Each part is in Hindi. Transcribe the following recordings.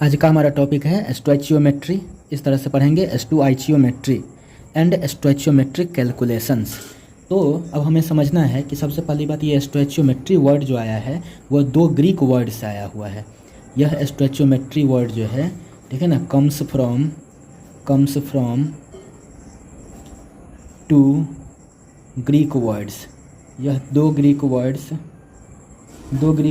आज का हमारा टॉपिक है स्टोइचियोमेट्री। इस तरह से पढ़ेंगे स्टोइचियोमेट्री एंड स्टोइचियोमेट्रिक कैलकुलेशंस। तो अब हमें समझना है कि सबसे पहली बात ये स्टोइचियोमेट्री वर्ड जो आया है वो दो ग्रीक वर्ड से आया हुआ है। यह स्टोइचियोमेट्री वर्ड जो है, ठीक है ना, comes from two Greek words. यह दो ग्रीक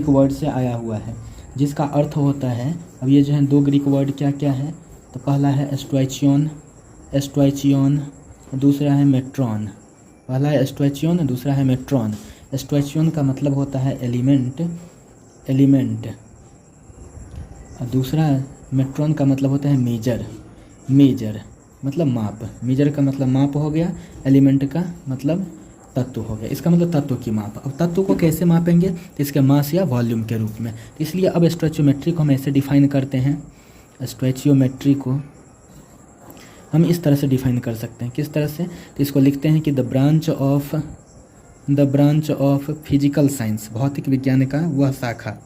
वर्ड से आया हुआ है, जिसका अर्थ होता है, अब ये जो है दो ग्रीक वर्ड क्या क्या है, तो पहला है स्टोइचियन, दूसरा है मेट्रॉन। पहला है स्टोइचियन, दूसरा है मेट्रॉन। स्टोइचियन का मतलब होता है एलिमेंट और दूसरा मेट्रॉन का मतलब होता है मेजर मतलब माप। मेजर का मतलब माप हो गया, एलिमेंट का मतलब तत्व हो गया। इसका मतलब तत्व की माप। अब तत्व को कैसे मापेंगे, तो इसके मास या वॉल्यूम के रूप में। तो इसलिए अब स्टोइचियोमेट्री को हम ऐसे डिफाइन करते हैं। स्टोइचियोमेट्री को हम इस तरह से डिफाइन कर सकते हैं। किस तरह से, तो इसको लिखते हैं कि the branch of physical science, भौतिक विज्ञान का वह शाखा।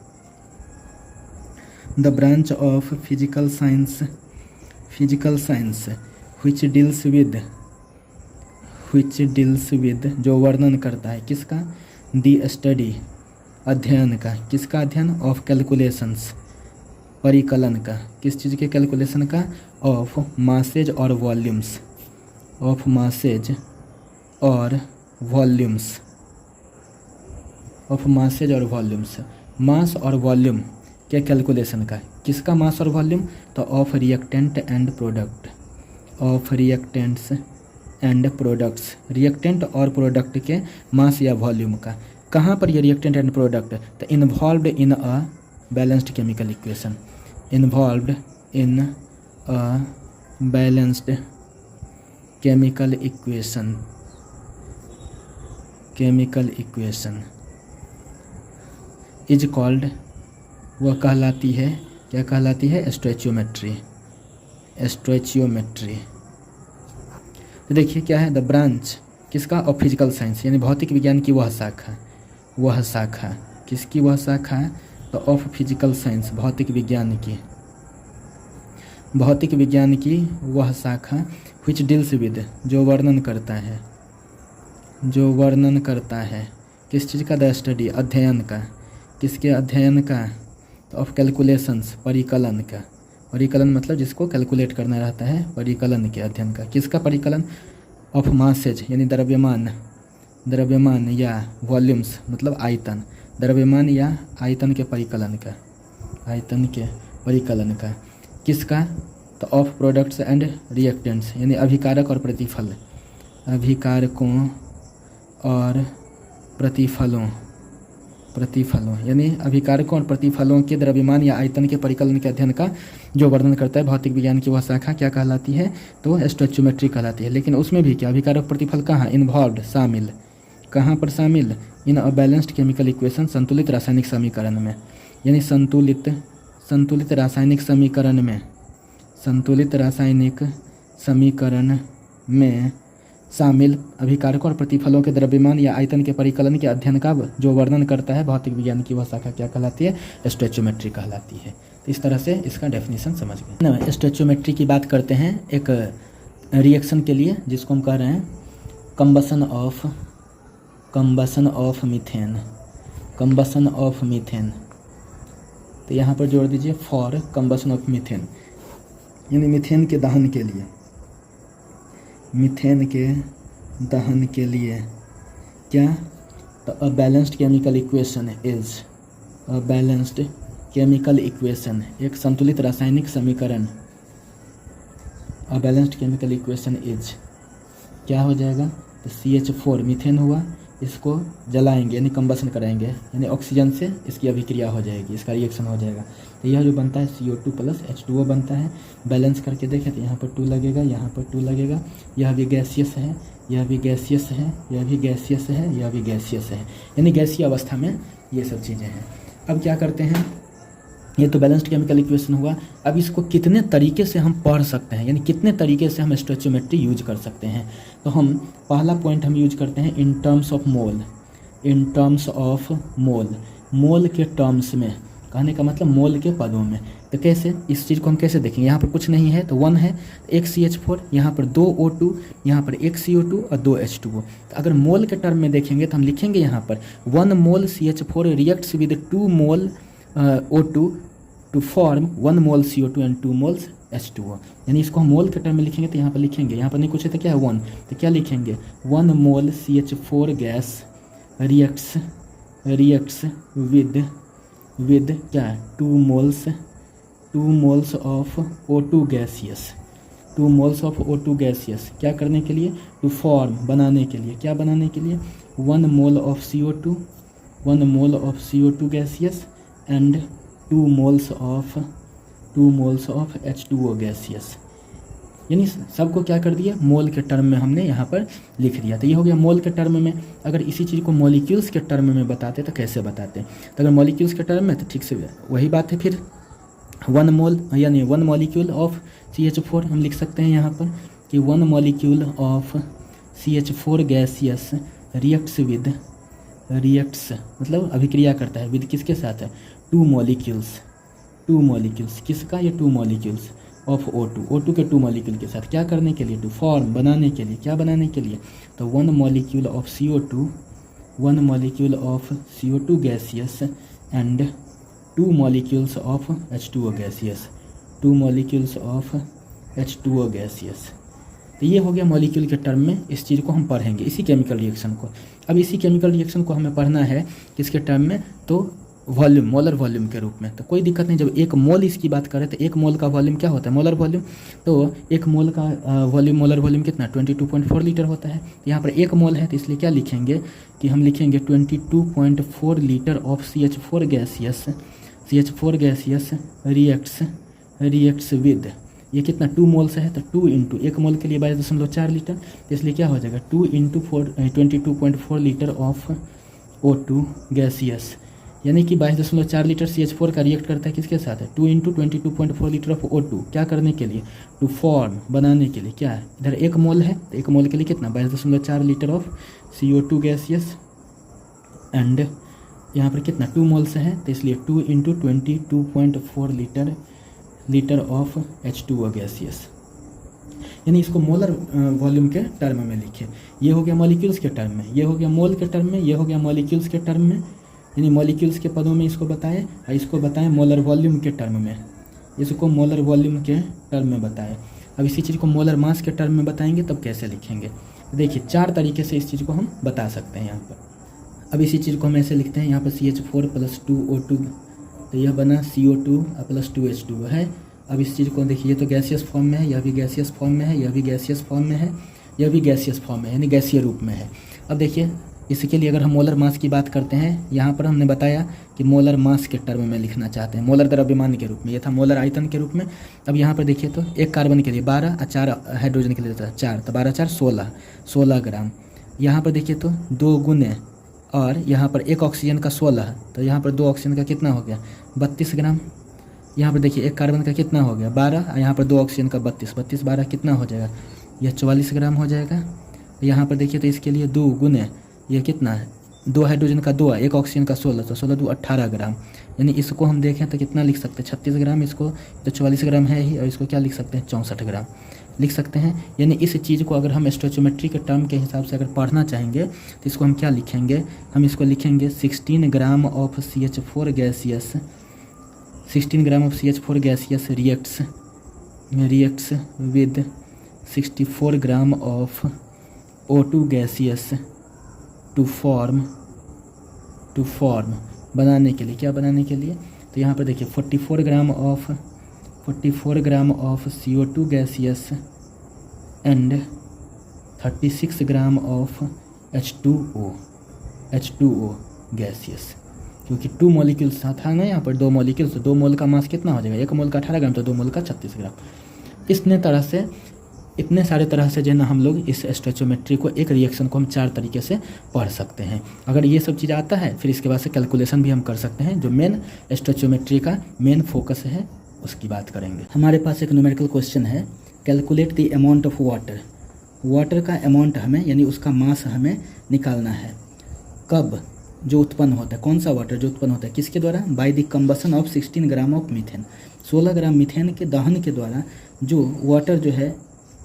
The branch of physical science which deals with जो वर्णन करता है किसका, दी स्टडी, अध्ययन का। किसका अध्ययन, ऑफ कैलकुलेशंस, परिकलन का। किस चीज़ के कैलकुलेशन का, ऑफ मासेज और वॉल्यूम्स, मास और वॉल्यूम के कैलकुलेशन का। किसका मास और वॉल्यूम, तो of reactant and products, reactant और प्रोडक्ट के मास या वॉल्यूम का। कहाँ पर ये रिएक्टेंट एंड प्रोडक्ट, तो involved in a balanced chemical equation, is called, वह कहलाती है, क्या कहलाती है, स्टोइचियोमेट्री। तो देखिए क्या है, द ब्रांच किसका, ऑफ फिजिकल साइंस, यानी भौतिक विज्ञान की वह शाखा। किसकी वह शाखा, तो ऑफ फिजिकल साइंस, भौतिक विज्ञान की वह शाखा। व्हिच डील्स विद, जो वर्णन करता है किस चीज़ का, द स्टडी, अध्ययन का। किसके अध्ययन का, तो ऑफ कैलकुलेशंस, परिकलन का। परिकलन मतलब जिसको कैलकुलेट करना रहता है, परिकलन के अध्ययन का। किसका परिकलन, ऑफ मासेज, यानी द्रव्यमान या वॉल्यूम्स मतलब आयतन, द्रव्यमान या आयतन के परिकलन का। किसका, तो ऑफ प्रोडक्ट्स एंड रिएक्टेंट्स, यानी अभिकारक और प्रतिफल, अभिकारकों और प्रतिफलों यानी अभिकारकों और प्रतिफलों के द्रव्यमान या आयतन के परिकलन के अध्ययन का जो वर्णन करता है भौतिक विज्ञान की वह शाखा क्या कहलाती है, तो स्टोइचियोमेट्री कहलाती है। लेकिन उसमें भी क्या, अभिकारक प्रतिफल कहाँ, इन्वॉल्व्ड, शामिल। कहाँ पर शामिल, इन अ बैलेंस्ड केमिकल इक्वेशन, संतुलित रासायनिक समीकरण में, यानी संतुलित रासायनिक समीकरण में शामिल अभिकारकों और प्रतिफलों के द्रव्यमान या आयतन के परिकलन के अध्ययन का जो वर्णन करता है भौतिक विज्ञान की वह शाखा क्या कहलाती है, स्टोइचियोमेट्री कहलाती है। तो इस तरह से इसका डेफिनेशन समझ गए ना। स्टोइचियोमेट्री की बात करते हैं एक रिएक्शन के लिए, जिसको हम कह रहे हैं कम्बसन ऑफ मीथेन। तो यहाँ पर जोड़ दीजिए फॉर कम्बसन ऑफ मीथेन, यानी मीथेन के दहन के लिए क्या, तो अ बैलेंस्ड केमिकल इक्वेशन, एक संतुलित रासायनिक समीकरण। A balanced chemical equation is क्या हो जाएगा, तो CH4 मीथेन हुआ, इसको जलाएंगे यानी कंबसन कराएंगे, यानी ऑक्सीजन से इसकी अभिक्रिया हो जाएगी, इसका रिएक्शन हो जाएगा। तो यह जो बनता है CO2 प्लस H2O बनता है। बैलेंस करके देखें तो यहाँ पर 2 लगेगा, यहाँ पर 2 लगेगा। यह भी गैसियस है, यह भी गैसियस है, यह भी गैसियस है, यह भी गैसियस है, यानी गैसीय अवस्था में ये सब चीज़ें हैं। अब क्या करते हैं, ये तो बैलेंस्ड केमिकल इक्वेशन हुआ। अब इसको कितने तरीके से हम पढ़ सकते हैं, यानी कितने तरीके से हम स्टोइचियोमेट्री यूज कर सकते हैं, तो हम पहला पॉइंट हम यूज करते हैं इन टर्म्स ऑफ मोल। मोल के टर्म्स में, कहने का मतलब मोल के पदों में। तो कैसे, इस चीज़ को हम कैसे देखेंगे, यहाँ पर कुछ नहीं है तो 1 है, एक CH4, यहाँ पर 2 O2, यहाँ पर एक CO2 और 2 H2O। तो अगर मोल के टर्म में देखेंगे तो हम लिखेंगे यहाँ पर 1 mole CH4 reacts with 2 mole O2 to form 1 mole CO2 and 2 moles H2O। यानी इसको हम मोल के टर्म में लिखेंगे तो यहाँ पर लिखेंगे, यहाँ पर नहीं कुछ है तो क्या है 1, तो क्या लिखेंगे 1 mole CH4 gas reacts with क्या 2 moles of O2 gaseous, 2 moles of O2 gaseous, क्या करने के लिए, टू फॉर्म बनाने के लिए, क्या बनाने के लिए 1 mole of CO2 gaseous and 2 moles of H2O gaseous. यानी सबको क्या कर दिया, मोल के टर्म में हमने यहाँ पर लिख दिया। तो ये हो गया मोल के टर्म में। अगर इसी चीज़ को मॉलिक्यूल्स के टर्म में बताते तो कैसे बताते, तो अगर मॉलिक्यूल्स के टर्म में तो ठीक से वही बात है, फिर 1 मोल यानी 1 मॉलिक्यूल ऑफ CH4 हम लिख सकते हैं यहाँ पर कि 1 molecule of CH4 gaseous reacts मतलब अभिक्रिया करता है विद किसके साथ है 2 मॉलिक्यूल्स किसका, ये 2 मॉलिक्यूल्स ऑफ O2 के 2 मॉलिक्यूल के साथ, क्या करने के लिए, टू फॉर्म बनाने के लिए, क्या बनाने के लिए, तो 1 molecule of CO2 gaseous and 2 molecules of H2O gaseous. तो ये हो गया मॉलिक्यूल के टर्म में, इस चीज़ को हम पढ़ेंगे, इसी केमिकल रिएक्शन को। अब इसी केमिकल रिएक्शन को हमें पढ़ना है किसके टर्म में, तो वॉल्यूम, मोलर वॉल्यूम के रूप में। तो कोई दिक्कत नहीं, जब 1 मोल इसकी बात करें तो 1 मोल का वॉल्यूम क्या होता है, मोलर वॉल्यूम। तो 1 मोल का वॉल्यूम, मोलर वॉल्यूम कितना 22.4 लीटर होता है। यहाँ पर 1 मोल है तो इसलिए क्या लिखेंगे कि हम लिखेंगे 22.4 litre of CH4 gaseous reacts with, ये कितना 2 मोल्स है तो 2 इंटू 1 मोल के लिए 22.4 लीटर, तो इसलिए क्या हो जाएगा 2 into 22.4 litre of O2 gaseous, यानी कि 22.4 लीटर CH4 का रिएक्ट करता है किसके साथ है 2 इंटू 22.4 लीटर ऑफ O2, क्या करने के लिए, टू फॉर्म बनाने के लिए, क्या है इधर 1 मोल है तो 1 मोल के लिए कितना 22.4 litre of CO2 gaseous and यहाँ पर कितना 2 मोल्स है तो इसलिए 2 into 22.4 litre of H2O gaseous. यानी इसको मोलर वॉल्यूम के टर्म में लिखे। ये हो गया मॉलिक्यूल्स के टर्म में, ये हो गया मोल के टर्म में, ये हो गया मॉलिक्यूल्स के टर्म में, यानी मॉलिक्यूल्स के पदों में इसको बताएं और इसको बताएं मोलर वॉल्यूम के टर्म में, इसको मोलर वॉल्यूम के टर्म में बताएं। अब इसी चीज़ को मोलर मास के टर्म में बताएंगे तब कैसे लिखेंगे, देखिए 4 तरीके से इस चीज़ को हम बता सकते हैं यहाँ पर। अब इसी चीज़ को हम ऐसे लिखते हैं, यहाँ पर CH4 + 2O2, तो यह बना CO2 + 2H2O है। अब इस चीज़ को देखिए, ये तो गैसियस फॉर्म में है, यह भी गैसियस फॉर्म में है, यह भी गैसियस फॉर्म में है, यह भी गैसियस फॉर्म में है, यानी गैसीय रूप में है। अब देखिए इसके लिए अगर हम मोलर मास की बात करते हैं, यहाँ पर हमने बताया कि मोलर मास के टर्म में लिखना चाहते हैं, मोलर द्रव्यमान के रूप में, ये था मोलर आयतन के रूप में। अब यहाँ पर देखिए तो 1 कार्बन के लिए 12 और 4 हाइड्रोजन के लिए 4, तो 12 4 16 ग्राम। यहाँ पर देखिए तो 2 गुने और यहाँ पर 1 ऑक्सीजन का 16, तो यहाँ पर 2 ऑक्सीजन का कितना हो गया 32 ग्राम। यहाँ पर देखिए 1 कार्बन का कितना हो गया 12 और यहाँ पर 2 ऑक्सीजन का 32 12 कितना हो जाएगा, यह 44 ग्राम हो जाएगा। यहाँ पर देखिए तो इसके लिए 2 गुने ये कितना है 2 हाइड्रोजन का 2, 1 ऑक्सीजन का 16, तो 16 2 18 ग्राम। यानी इसको हम देखें तो कितना लिख सकते हैं 36 ग्राम, इसको तो 44 ग्राम है ही, और इसको क्या लिख सकते हैं 64 ग्राम लिख सकते हैं। यानी इस चीज़ को अगर हम स्टोइचियोमेट्री के टर्म के हिसाब से अगर पढ़ना चाहेंगे तो इसको हम क्या लिखेंगे, हम इसको लिखेंगे 16 gram of CH4 gaseous, 16 gram of CH4 gaseous reacts with 64 gram of O2 gaseous to form बनाने के लिए, क्या बनाने के लिए, तो यहाँ पर देखिए 44 gram of CO2 gaseous and 36 gram of H2O gaseous, क्योंकि 2 मॉलिक्यूल्स था ना यहाँ पर 2 मॉलिक्यूल्स, तो 2 मोल का मास कितना हो जाएगा, 1 मोल का 18 ग्राम, तो 2 मोल का 36 ग्राम। इतने सारे तरह से जो है ना हम लोग इस स्टोइचियोमेट्री को, एक रिएक्शन को हम 4 तरीके से पढ़ सकते हैं। अगर ये सब चीज़ आता है फिर इसके बाद से कैलकुलेशन भी हम कर सकते हैं, जो मेन स्टोइचियोमेट्री का मेन फोकस है उसकी बात करेंगे। हमारे पास एक न्यूमेरिकल क्वेश्चन है, calculate the amount of water का अमाउंट हमें यानी उसका मास हमें निकालना है। कब जो उत्पन्न होता है, कौन सा वाटर जो उत्पन्न होता है किसके द्वारा, by the combustion of 16 gram of methane, 16 gram methane के दहन के द्वारा जो वाटर जो है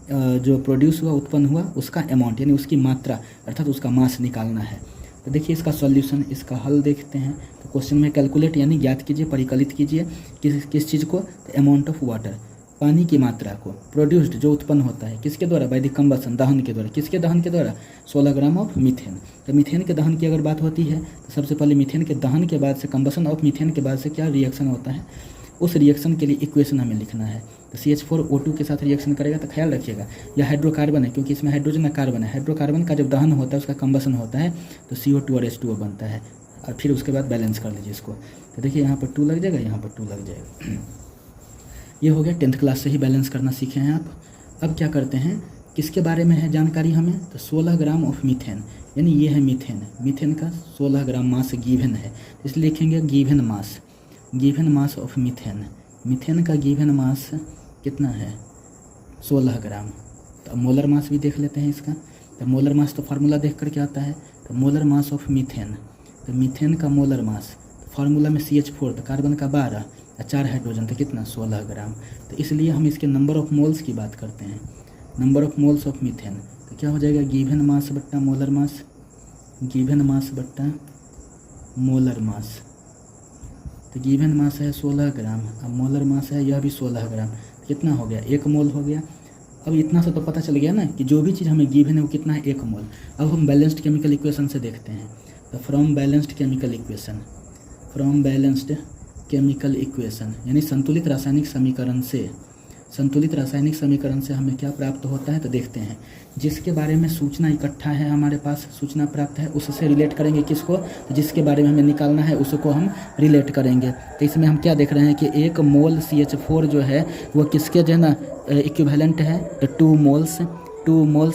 जो प्रोड्यूस हुआ, उत्पन्न हुआ, उसका अमाउंट यानी उसकी मात्रा अर्थात उसका मास निकालना है। तो देखिए इसका सॉल्यूशन, इसका हल देखते हैं। तो क्वेश्चन में कैलकुलेट यानी ज्ञात कीजिए, परिकलित कीजिए किस चीज़ को, तो अमाउंट ऑफ वाटर, पानी की मात्रा को, प्रोड्यूस्ड जो उत्पन्न होता है किसके द्वारा, बाय द कंबसन, दहन के द्वारा। किसके दहन के द्वारा, 16 ग्राम ऑफ मीथेन। तो मीथेन के दहन की अगर बात होती है तो सबसे पहले मीथेन के दहन के बाद से, कंबसन ऑफ मीथेन के बाद से क्या रिएक्शन होता है, उस रिएक्शन के लिए इक्वेशन हमें लिखना है। तो CH4O2 के साथ रिएक्शन करेगा तो ख्याल रखिएगा यह हाइड्रोकार्बन है, क्योंकि इसमें हाइड्रोजन का कार्बन है। हाइड्रोकार्बन का जब दहन होता है, उसका कंबसन होता है, तो CO2 और H2O बनता है। और फिर उसके बाद बैलेंस कर लीजिए इसको। तो देखिए यहाँ पर 2 लग जाएगा, यहाँ पर 2 लग जाएगा। ये हो गया, 10th क्लास से ही बैलेंस करना सीखे हैं आप। अब क्या करते हैं, किसके बारे में है जानकारी हमें, तो 16 ग्राम ऑफ मीथेन, यानी ये है मीथेन। मीथेन का 16 ग्राम मास गिवन है, इसलिए लिखेंगे given mass, given mass of methane. Methane का गिवन मास कितना है, 16 ग्राम। तो अब मोलर मास भी देख लेते हैं इसका। तो मोलर मास तो फार्मूला देख कर के आता है, तो मोलर मास ऑफ मीथेन, तो मीथेन का मोलर मास, तो फार्मूला में CH4, तो कार्बन का 12 और 4 हाइड्रोजन, तो कितना 16 ग्राम। तो इसलिए हम इसके नंबर ऑफ मोल्स की बात करते हैं, number of moles of methane. तो क्या हो जाएगा, गिवन मास बट्टा मोलर मास, गिवन मास बट्टा मोलर मास। तो गिवन मास है 16 ग्राम, अब मोलर मास है यह भी 16 ग्राम। कितना हो गया, 1 मोल हो गया। अब इतना से तो पता चल गया ना कि जो भी चीज़ हमें गिवन है वो कितना है, 1 मोल। अब हम बैलेंस्ड केमिकल इक्वेशन से देखते हैं। तो from balanced chemical equation, from balanced chemical equation यानी संतुलित रासायनिक समीकरण से, संतुलित रासायनिक समीकरण से हमें क्या प्राप्त होता है, तो देखते हैं। जिसके बारे में सूचना इकट्ठा है, हमारे पास सूचना प्राप्त है, उससे रिलेट करेंगे किसको, तो जिसके बारे में हमें निकालना है उसको हम रिलेट करेंगे। तो इसमें हम क्या देख रहे हैं कि 1 मोल CH4 जो है वो किसके जो है ना इक्विवेलेंट है, तो 2 मोल्स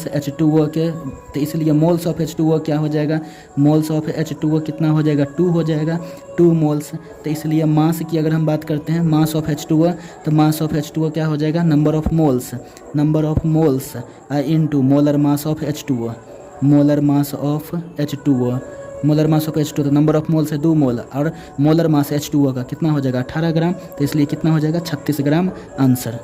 H2O के। तो इसलिए मोल्स ऑफ H2O क्या हो जाएगा, मोल्स ऑफ H2O कितना हो जाएगा, 2 हो जाएगा, 2 मोल्स। तो इसलिए मास की अगर हम बात करते हैं, मास ऑफ H2O, तो मास ऑफ H2O क्या हो जाएगा, number of moles into molar mass of H2O, molar mass of H2O, molar mass of H2O। तो नंबर ऑफ मोल्स है 2 मोल, और मोलर मास H2O का कितना हो जाएगा 18 ग्राम। तो इसलिए कितना हो जाएगा 36 ग्राम आंसर।